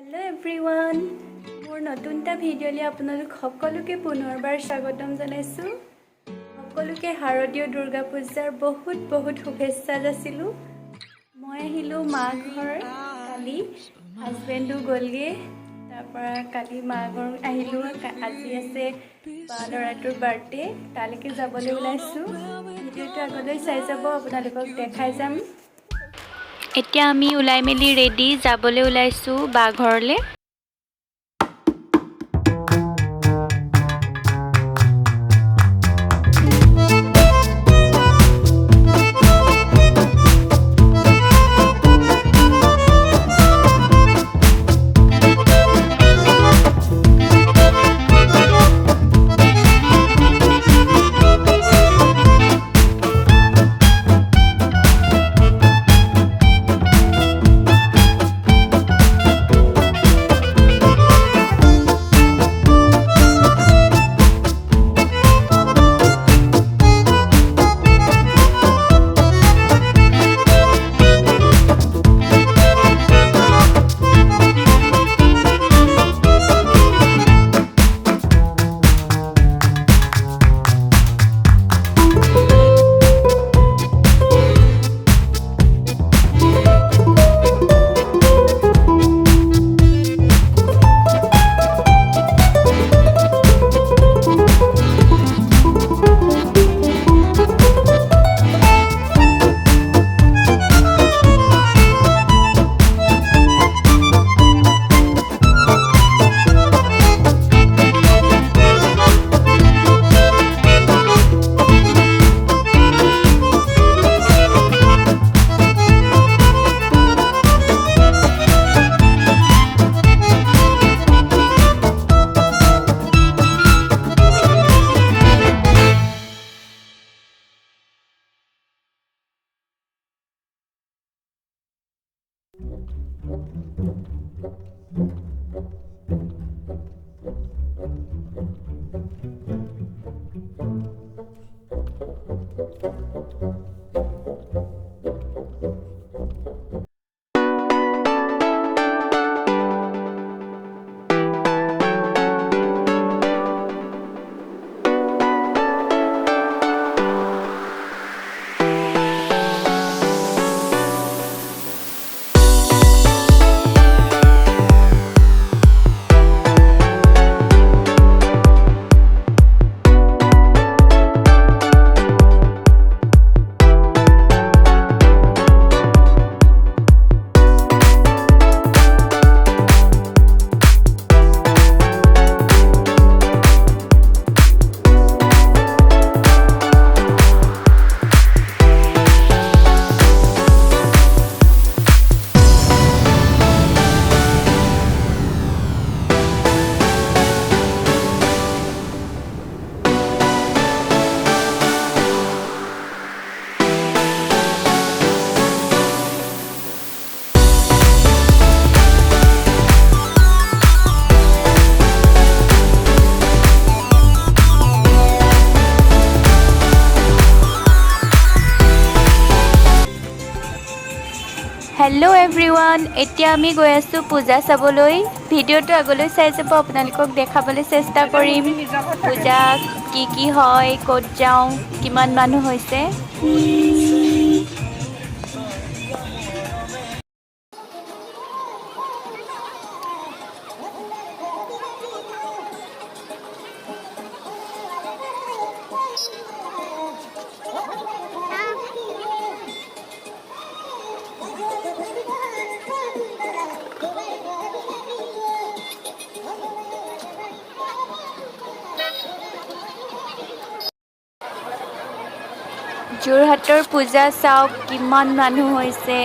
Hello everyone मोर नतुन टा भिडिओले आपनालोक सकलोके पुनरबार स्वागतम जनाइछु। सकलोके शारदीय दुर्गा पूजार बहुत बहुत शुभेच्छा जासिलु। मैं आहिलु मा घर काली हाजबेंडो गलगे तारपरा काली मा घर आहिलु। আজি আছে बा लराटोर बार्थडे तालेके जाबले ओलाइछु। भिडिओটো আগলৈ চাই যাব, আপোনালোকক দেখাই যাম। এতিয়া আমি ওলাই মেলি ৰেডি যাবলৈ ওলাইছো বা ঘৰলে। हेलो एवरीवन এতিয়া আমি গৈ আছো পূজা চাবলৈ। ভিডিওটো আগলৈ চাই যাব, আপোনালোকক দেখাবলৈ চেষ্টা কৰিম পূজা কি হয়, ক'ত যাওঁ, কিমান মানুহ হৈছে। যোৰহাটৰ পূজা চাওক কিমান মানুহ হৈছে।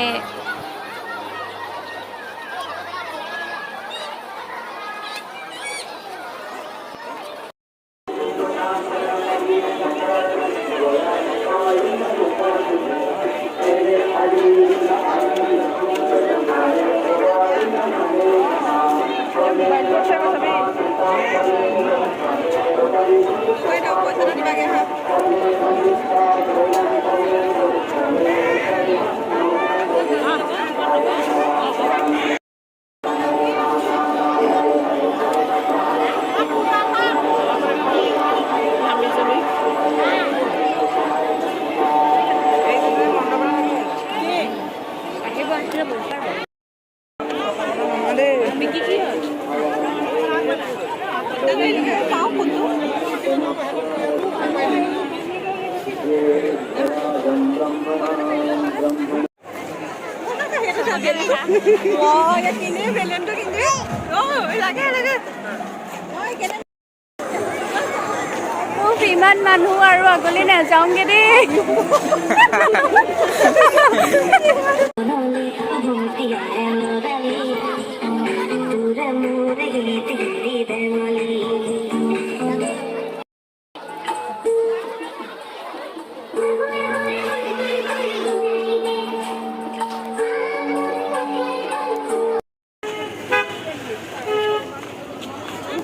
ইমান মানুহ আৰু আগলৈ নাযাওঁগে দেই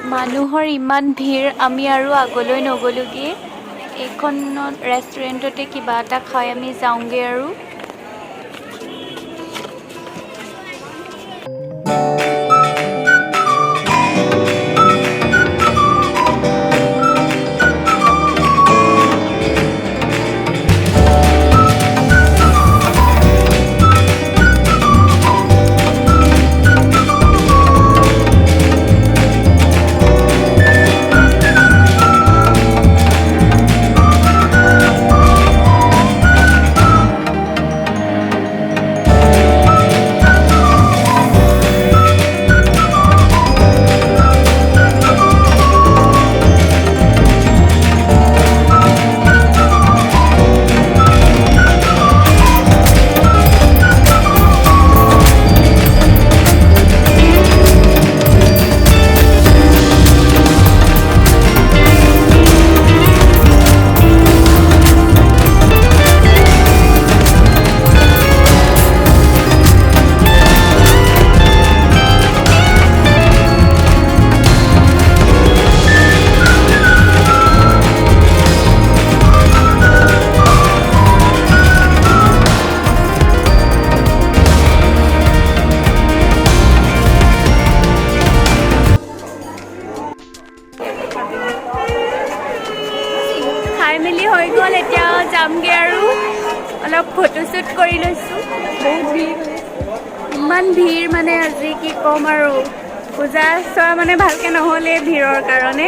মানুহৰ ইমান ভিৰ আমি আৰু আগলৈ নগলোগে এইখনত ৰেষ্টুৰেণ্টতে কিবা এটা খাই আমি যাওঁগে আৰু হৈ গ'ল এতিয়া যামগে আৰু অলপ ফটোশ্বুট কৰি লৈছোঁ বহুত ভিৰ ইমান ভিৰ মানে আজি কি ক'ম আৰু পূজা চোৱা মানে ভালকৈ নহ'লে ভিৰৰ কাৰণে